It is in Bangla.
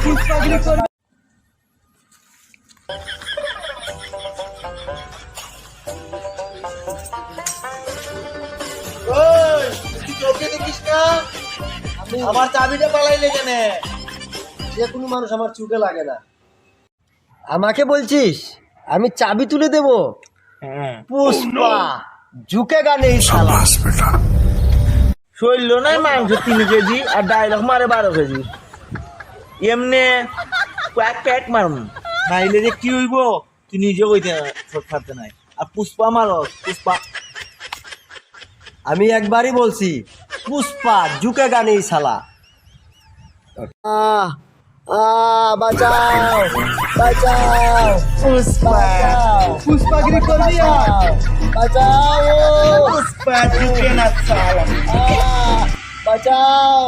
পুষ্পাগিরি করবে। ওই, তুই চোখে দেখিস না? আমার চাবিটা পালাইলে কেন? যে কোনো মানুষ আমার চোখে লাগে না। আমাকে বলছিস আমি চাবি তুলে দেব? পুষ্পা ঝুঁকেগা নেই শালা। শৈল নাই মাংস 3 কেজি আর ডায়লগ মারে 12 কেজি। এমনে কয়েক প্যাক মারুম, নাইলে যে কি হইব তুই নিজে কইতে পারতে নাই। আর পুষ্পা মারো, পুষ্পা। আমি একবারই বলছি পুষ্পা ঝুঁকেগা নেই শালা। বাঁচাও বাঁচাও পুষ্পা, পুষ্পাগিরি করবি বাঁচাও, পুষ্পা ঝুঁকে না সালা। বাঁচাও।